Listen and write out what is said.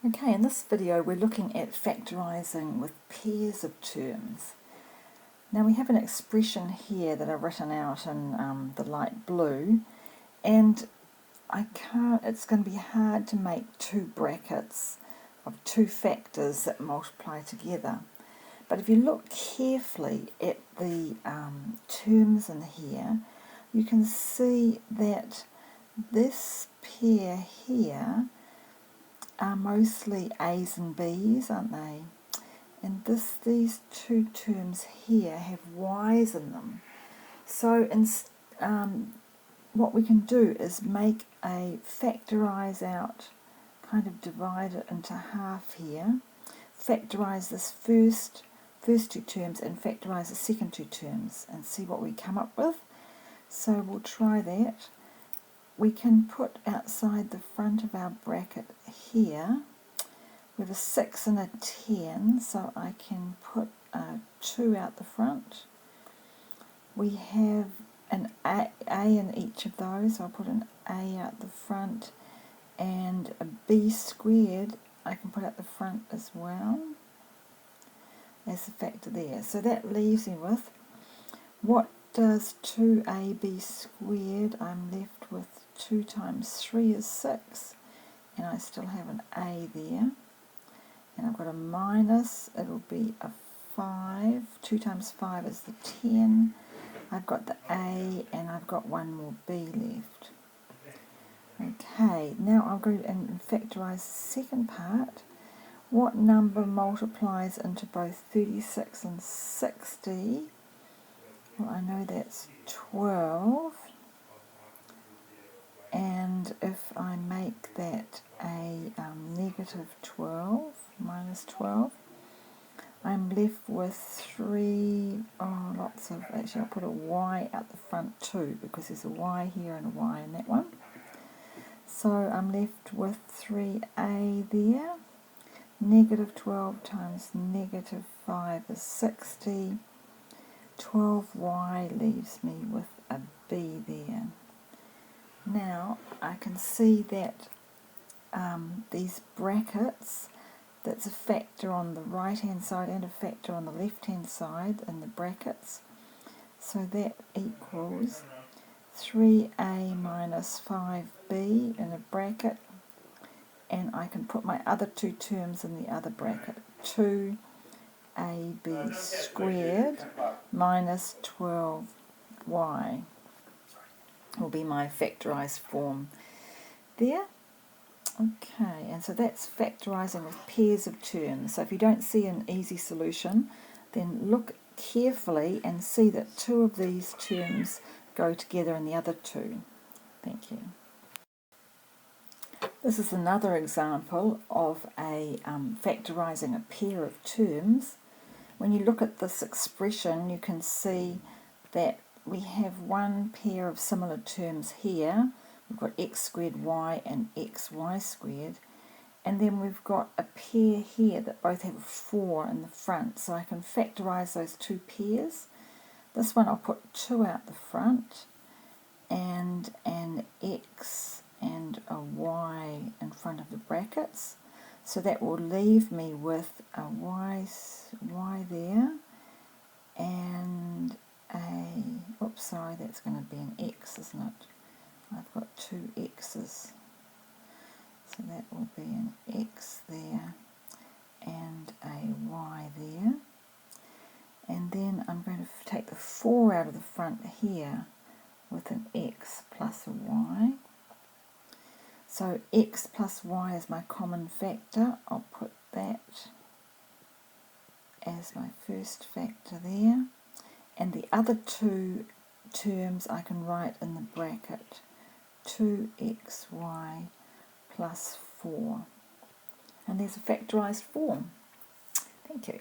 Okay, in this video we're looking at factorising with pairs of terms. Now we have an expression here that I've written out in the light blue, and it's going to be hard to make two brackets of two factors that multiply together. But if you look carefully at the terms in here, you can see that this pair here are mostly A's and B's, aren't they? And these two terms here have Y's in them. So what we can do is make a factorise out, kind of divide it into half here, factorise this first two terms and factorise the second two terms and see what we come up with. So we'll try that. We can put outside the front of our bracket here, we have a 6 and a 10, so I can put a 2 out the front. We have an A in each of those, so I'll put an A out the front, and a B squared I can put out the front as well. There's the factor there. So that leaves me with, what does 2AB squared? I'm left with 2 times 3 is 6, and I still have an A there, and I've got a minus, it'll be a 5, 2 times 5 is the 10, I've got the A, and I've got one more B left. Okay, now I'll go and factorise the second part. What number multiplies into both 36 and 60? Well, I know that's 12. And if I make that a negative 12, minus 12, I'm left with actually I'll put a y out the front too, because there's a y here and a y in that one. So I'm left with 3a there. Negative 12 times negative 5 is 60. 12y leaves me with a b there. Now I can see that these brackets, that's a factor on the right hand side and a factor on the left hand side in the brackets, so that equals 3a minus 5b in a bracket, and I can put my other two terms in the other bracket. 2ab squared minus 12y will be my factorised form there. Okay, and so that's factorising with pairs of terms. So if you don't see an easy solution, then look carefully and see that two of these terms go together in the other two. Thank you. This is another example of factorising a pair of terms. When you look at this expression, you can see that we have one pair of similar terms here. We've got x squared y and xy squared, and then we've got a pair here that both have a 4 in the front, so I can factorise those two pairs. This one I'll put 2 out the front, and an x and a y in front of the brackets, so that will leave me with a y there, and that's going to be an x, isn't it? I've got 2 x's, so that will be an x there and a y there, and then I'm going to take the 4 out of the front here with an x plus a y. So x plus y is my common factor. I'll put that as my first factor there, and the other two terms I can write in the bracket, 2xy plus 4. And there's a factorised form. Thank you.